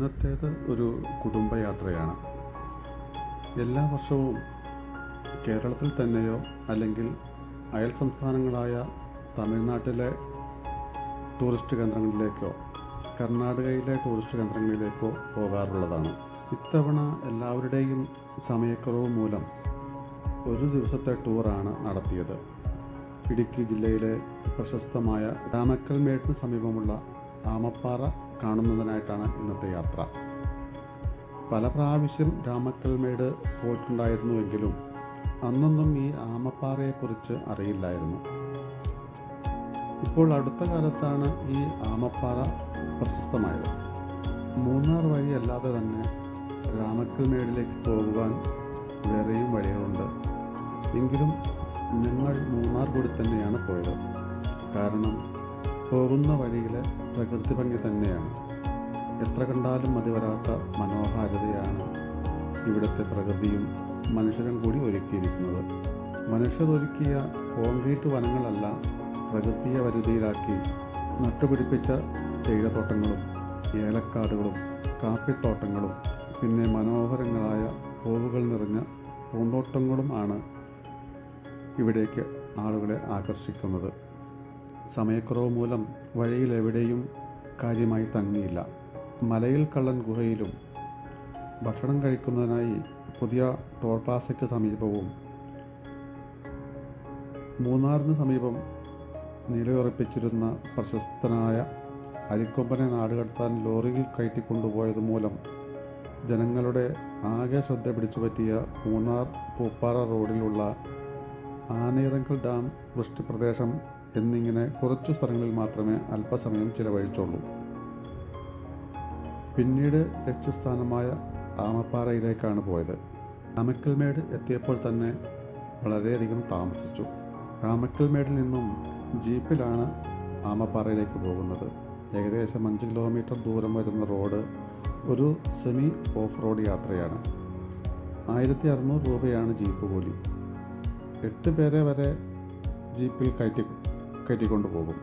ഇന്നത്തേത് ഒരു കുടുംബയാത്രയാണ്. എല്ലാ വർഷവും കേരളത്തിൽ തന്നെയോ അല്ലെങ്കിൽ അയൽ സംസ്ഥാനങ്ങളായ തമിഴ്നാട്ടിലെ ടൂറിസ്റ്റ് കേന്ദ്രങ്ങളിലേക്കോ കർണാടകയിലെ ടൂറിസ്റ്റ് കേന്ദ്രങ്ങളിലേക്കോ പോകാറുള്ളതാണ്. ഇത്തവണ എല്ലാവരുടെയും സമയക്കുറവ് മൂലം ഒരു ദിവസത്തെ ടൂറാണ് നടത്തിയത്. ഇടുക്കി ജില്ലയിലെ പ്രശസ്തമായ രാമക്കൽമേടിന് സമീപമുള്ള ആമപ്പാറ കാണുന്നതിനായിട്ടാണ് ഇന്നത്തെ യാത്ര. പല പ്രാവശ്യം രാമക്കൽമേട് പോയിട്ടുണ്ടായിരുന്നുവെങ്കിലും അന്നൊന്നും ഈ ആമപ്പാറയെക്കുറിച്ച് അറിയില്ലായിരുന്നു. ഇപ്പോൾ അടുത്ത കാലത്താണ് ഈ ആമപ്പാറ പ്രശസ്തമായത്. മൂന്നാർ വഴി അല്ലാതെ തന്നെ രാമക്കൽമേടിലേക്ക് പോകുവാൻ വേറെയും വഴികളുണ്ട്. എങ്കിലും ഞങ്ങൾ മൂന്നാർ കൂടി തന്നെയാണ് പോയത്. കാരണം പോകുന്ന വഴിയിലെ പ്രകൃതി ഭംഗി തന്നെയാണ്. എത്ര കണ്ടാലും മതി വരാത്ത മനോഹാരിതയാണ് ഇവിടുത്തെ പ്രകൃതിയും മനുഷ്യരും കൂടി ഒരുക്കിയിരിക്കുന്നത്. മനുഷ്യർ ഒരുക്കിയ കോൺക്രീറ്റ് വനങ്ങളല്ല പ്രകൃതിയെ വരുതിയിലാക്കി നട്ടുപിടിപ്പിച്ച തേയിലത്തോട്ടങ്ങളും ഏലക്കാടുകളും കാപ്പിത്തോട്ടങ്ങളും പിന്നെ മനോഹരങ്ങളായ പൂവുകൾ നിറഞ്ഞ പൂന്തോട്ടങ്ങളും ആണ് ഇവിടേക്ക് ആളുകളെ ആകർഷിക്കുന്നത്. സമയക്കുറവ് മൂലം വഴിയിൽ എവിടെയും കാര്യമായി തങ്ങിയില്ല. മലയിൽ കള്ളൻ ഗുഹയിലും ഭക്ഷണം കഴിക്കുന്നതിനായി പുതിയ ടോൾ പ്ലാസയ്ക്ക് സമീപവും മൂന്നാറിന് സമീപം നിലയുറപ്പിച്ചിരുന്ന പ്രശസ്തനായ അരിക്കൊമ്പനെ നാടുകടത്താൻ ലോറിയിൽ കയറ്റിക്കൊണ്ടുപോയത് മൂലം ജനങ്ങളുടെ ആകെ ശ്രദ്ധ പിടിച്ചു പറ്റിയ മൂന്നാർ പൂപ്പാറ റോഡിലുള്ള ആനയിറങ്കൽ ഡാം, വൃഷ്ടിപ്രദേശം എന്നിങ്ങനെ കുറച്ചു സ്ഥലങ്ങളിൽ മാത്രമേ അല്പസമയം ചിലവഴിച്ചുള്ളൂ. പിന്നീട് ലക്ഷ്യസ്ഥാനമായ ആമപ്പാറയിലേക്കാണ് പോയത്. രാമക്കൽമേട് എത്തിയപ്പോൾ തന്നെ വളരെയധികം താമസിച്ചു. രാമക്കൽമേടിൽ നിന്നും ജീപ്പിലാണ് ആമപ്പാറയിലേക്ക് പോകുന്നത്. ഏകദേശം 5 കിലോമീറ്റർ ദൂരം വരുന്ന റോഡ് ഒരു സെമി ഓഫ് റോഡ് യാത്രയാണ്. 1600 രൂപയാണ് ജീപ്പ് കൂലി. 8 പേരെ വരെ ജീപ്പിൽ കയറ്റിക്കൊണ്ടു പോകും.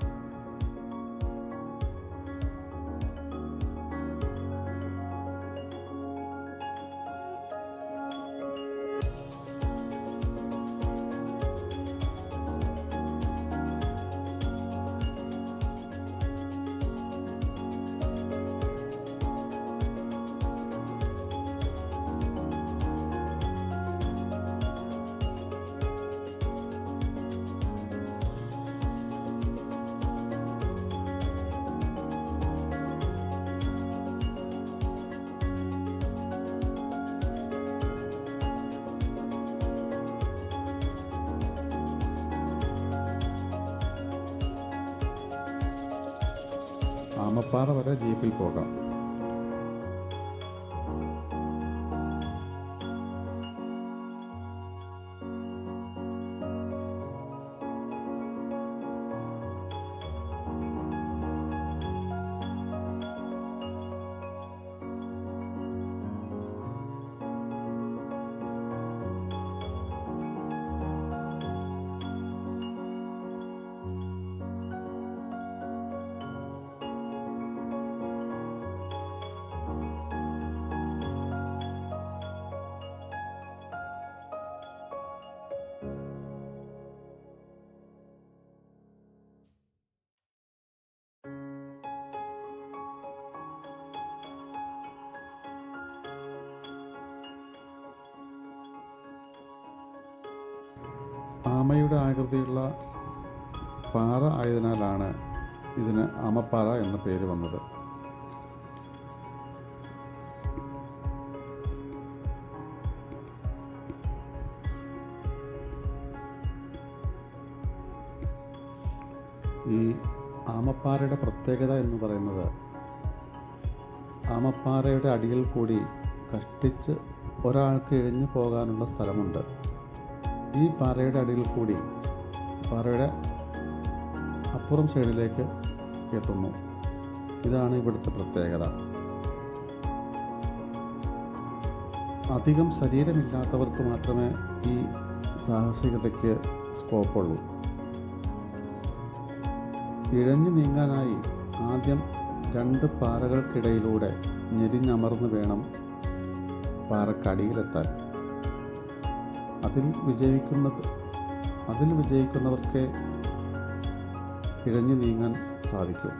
ആമപ്പാറ വരെ ജീപ്പിൽ പോകാം. ആമയുടെ ആകൃതിയുള്ള പാറ ആയതിനാലാണ് ഇതിന് ആമപ്പാറ എന്ന പേര് വന്നത്. ഈ ആമപ്പാറയുടെ പ്രത്യേകത എന്ന് പറയുന്നത് ആമപ്പാറയുടെ അടിയിൽ കൂടി കഷ്ടിച്ച് ഒരാൾക്ക് ഇഴഞ്ഞു പോകാനുള്ള സ്ഥലമുണ്ട്. ഈ പാറയുടെ അടിയിൽ കൂടി പാറയുടെ അപ്പുറം സൈഡിലേക്ക് എത്തുന്നു. ഇതാണ് ഇവിടുത്തെ പ്രത്യേകത. അധികം ശരീരമില്ലാത്തവർക്ക് മാത്രമേ ഈ സാഹസികതയ്ക്ക് സ്കോപ്പുള്ളൂ. ഇഴഞ്ഞു നീങ്ങാനായി ആദ്യം 2 പാറകൾക്കിടയിലൂടെ ഞെരിഞ്ഞമർന്ന് വേണം പാറക്കടിയിലെത്താൻ. അതിൽ വിജയിക്കുന്നവർക്ക് ഇഴഞ്ഞു നീങ്ങാൻ സാധിക്കും.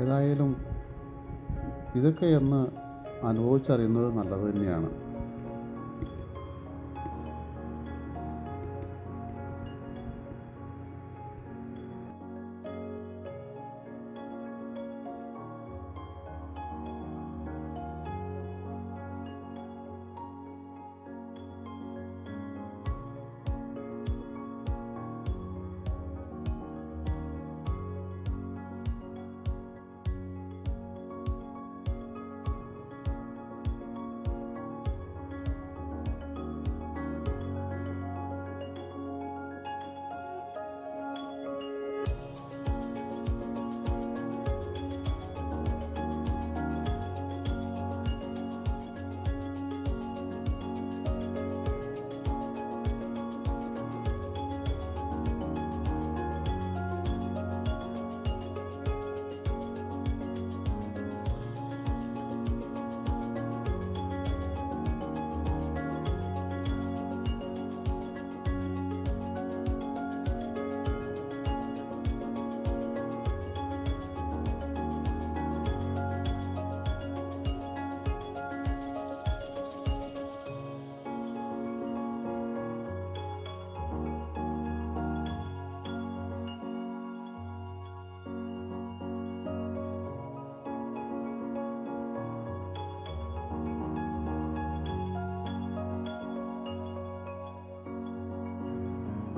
ഏതായാലും ഇതൊക്കെ ഒന്ന് അനുഭവിച്ചറിയുന്നത് നല്ലത് തന്നെയാണ്.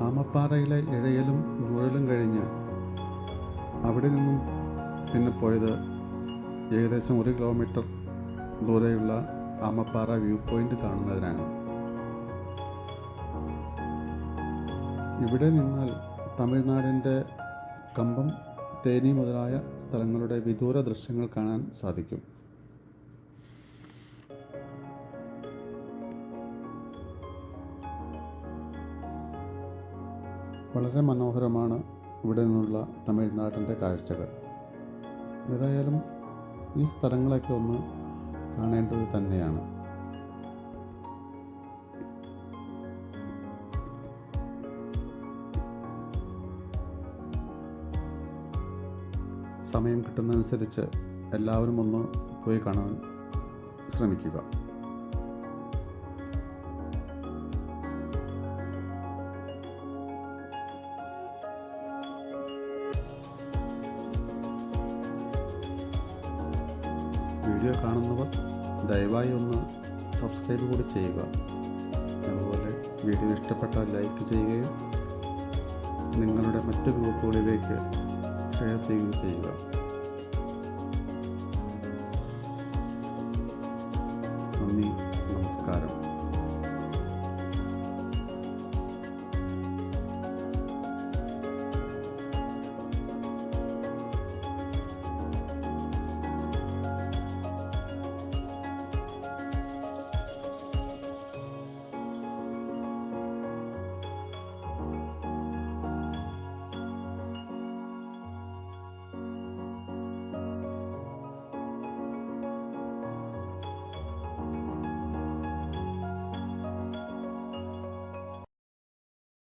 ആമപ്പാറയിലെ ഇഴയലും മുഴലും കഴിഞ്ഞ് അവിടെ നിന്നും പിന്നെ പോയത് ഏകദേശം 1 കിലോമീറ്റർ ദൂരെയുള്ള ആമപ്പാറ വ്യൂ പോയിൻ്റ് കാണുന്നതിനാണ്. ഇവിടെ നിന്നാൽ തമിഴ്നാടിൻ്റെ കമ്പം, തേനി മുതലായ സ്ഥലങ്ങളുടെ വിദൂര ദൃശ്യങ്ങൾ കാണാൻ സാധിക്കും. വളരെ മനോഹരമാണ് ഇവിടെ നിന്നുള്ള തമിഴ്നാട്ടിൻ്റെ കാഴ്ചകൾ. ഏതായാലും ഈ സ്ഥലങ്ങളൊക്കെ ഒന്ന് കാണേണ്ടത് തന്നെയാണ്. സമയം കിട്ടുന്നതനുസരിച്ച് എല്ലാവരും ഒന്ന് പോയി കാണാൻ ശ്രമിക്കുക. വീഡിയോ കാണുന്നവർ ദയവായി ഒന്ന് സബ്സ്ക്രൈബ് കൂടി ചെയ്യുക. അതുപോലെ വീഡിയോ ഇഷ്ടപ്പെട്ടാൽ ലൈക്ക് ചെയ്യുകയും നിങ്ങളുടെ മറ്റ് ഗ്രൂപ്പുകളിലേക്ക് ഷെയർ ചെയ്യുകയും ചെയ്യുക. നന്ദി, നമസ്കാരം.